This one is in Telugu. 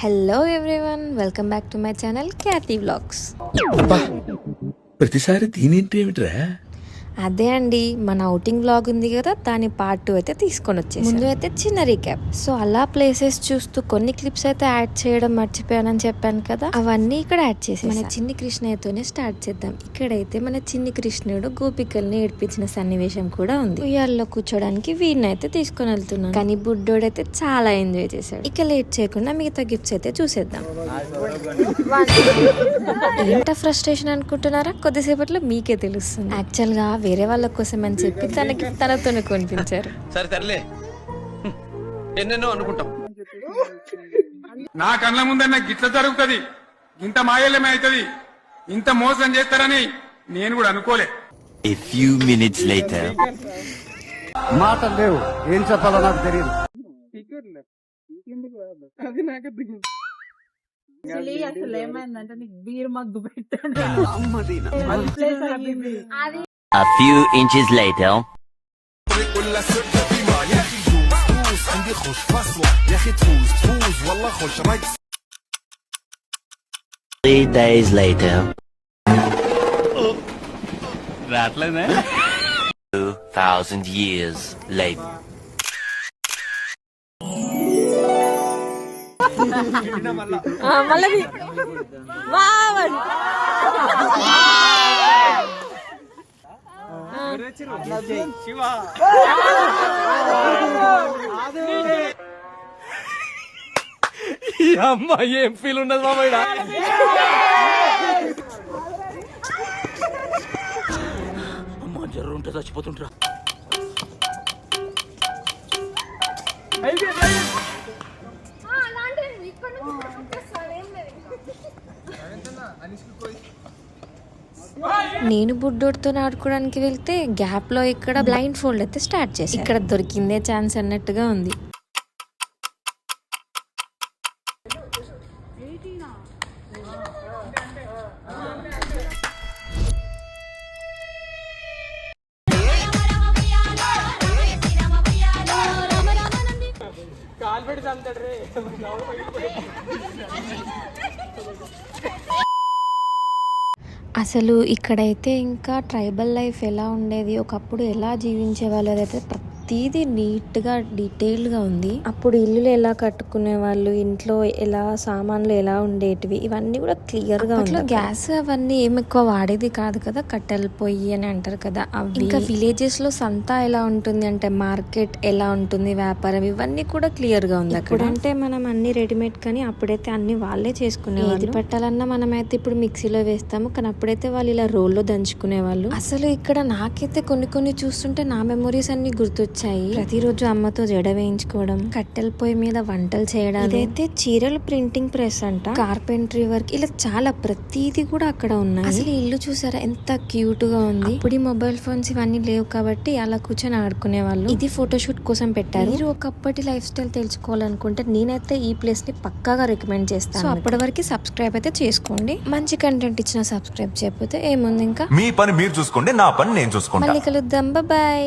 Hello everyone, welcome back to my channel Khyati vlogs. ప్రతిసారి దీనింటి ఏమిట్రా? అదే అండి, మన అవుటింగ్ వ్లాగ్ ఉంది కదా, దాని పార్ట్ 2 అయితే తీసుకొని వచ్చేసి ముందు అయితే చిన్న రీక్యాప్. సో అలా ప్లేసెస్ చూస్తూ కొన్ని క్లిప్స్ అయితే యాడ్ చేయడం మర్చిపోయానని చెప్పాను కదా, అవన్నీ ఇక్కడ యాడ్ చేసి మన చిన్ని కృష్ణయ్యతోనే స్టార్ట్ చేద్దాం. ఇక్కడైతే మన చిన్ని కృష్ణుడు గోపికల్ని ఏడిపించిన సన్నివేశం కూడా ఉంది. ఉయ్యాల్లో కూర్చోడానికి వీడిని అయితే తీసుకొని వెళ్తున్నాను, కానీ బుడ్డోడైతే చాలా ఎంజాయ్ చేశాడు. ఇక లేట్ చేయకుండా మిగతా గిఫ్ట్స్ అయితే చూసేద్దాం. ఎంత ఫ్రస్ట్రేషన్ అనుకుంటున్నారా? కొద్దిసేపట్లో మీకే తెలుస్తుంది. యాక్చువల్ గా వేరే వాళ్ళ కోసం అని చెప్పి తనతోనే కొనిపించారు. సరే తరలే, ఎన్నెన్నో అనుకుంటాం. నా కళ్ళ ముందన్న గిట్ల జరుగుతుంది, ఇంత మాయల్యమే అవుతుంది, ఇంత మోసం చేస్తారని నేను కూడా అనుకోలే. A few minutes later. మాటలు లేవు, ఏం చెప్పాలో నాకు తెలియదు. అసలు ఏమైందంటే నీకు బీర్ మగ్గు పెట్టాను. A few inches later. 3 days later. 2000 years later. మళ్ళీ అమ్మా ఏం ఫీల్ ఉండదు మామయ్య. అమ్మా జ్వరం ఉంటే చచ్చిపోతుంటరా. నేను బుడ్డోడితో ఆడుకోవడానికి వెళ్తే గ్యాప్ లో ఇక్కడ బ్లైండ్ ఫోల్డ్ అయితే స్టార్ట్ చేసి ఇక్కడ దొరికిందే ఛాన్స్ అన్నట్టుగా ఉంది. అసలు ఇక్కడైతే ఇంకా ట్రైబల్ లైఫ్ ఎలా ఉండేది, ఒకప్పుడు ఎలా జీవించే వాళ్ళు, అదైతే ప్రతిదీ నీట్గా డీటెయిల్డ్గా ఉంది. అప్పుడు ఇల్లులు ఎలా కట్టుకునే వాళ్ళు, ఇంట్లో ఎలా సామాన్లు ఎలా ఉండేటివి, ఇవన్నీ కూడా క్లియర్గా ఉంది. గ్యాస్ అవన్నీ ఏమి ఎక్కువ వాడేది కాదు కదా, కట్టెల పొయ్యి అని అంటారు కదా అవి. ఇంకా విలేజెస్లో సంత ఎలా ఉంటుంది అంటే మార్కెట్ ఎలా ఉంటుంది, వ్యాపారం, ఇవన్నీ కూడా క్లియర్గా ఉంది. అక్కడ అంటే మనం అన్ని రెడీమేడ్, కానీ అప్పుడైతే అన్ని వాళ్ళే చేసుకునే. ఏది పెట్టాలన్నా మనమైతే ఇప్పుడు మిక్సీలో వేస్తాము, కానీ అప్పుడైతే వాళ్ళు ఇలా రోల్లో దంచుకునే వాళ్ళు. అసలు ఇక్కడ నాకైతే కొన్ని చూస్తుంటే నా మెమొరీస్ అన్ని గుర్తొచ్చాయి. ప్రతిరోజు అమ్మతో జడ వేయించుకోవడం, కట్టెల పొయ్యి మీద వంటలు చేయడం, ఇదైతే చీరలు ప్రింటింగ్ ప్రెస్ అంట, కార్పెంటరీ వర్క్, ఇలా చాలా ప్రతిదీ కూడా అక్కడ ఉన్నాయి. అసలు ఇల్లు చూసారా ఎంత క్యూట్ గా ఉంది. ఇప్పుడు మొబైల్ ఫోన్స్ ఇవన్నీ లేవు కాబట్టి అలా కూర్చొని ఆడుకునే వాళ్ళు. ఇది ఫోటోషూట్ కోసం పెట్టారు. మీరు ఒకప్పటి లైఫ్ స్టైల్ తెలుసుకోవాలనుకుంటే నేనైతే ఈ ప్లేస్ ని పక్కాగా రికమెండ్ చేస్తాను. సో అప్పటి వరకు సబ్స్క్రైబ్ అయితే చేసుకోండి. మంచి కంటెంట్ ఇచ్చిన సబ్స్క్రైబ్ చేయకపోతే ఏముంది, ఇంకా మీ పని మీరు చూసుకోండి, నా పని నేను చూసుకుంటా. మళ్ళీ కలుద్దాం, బాయ్.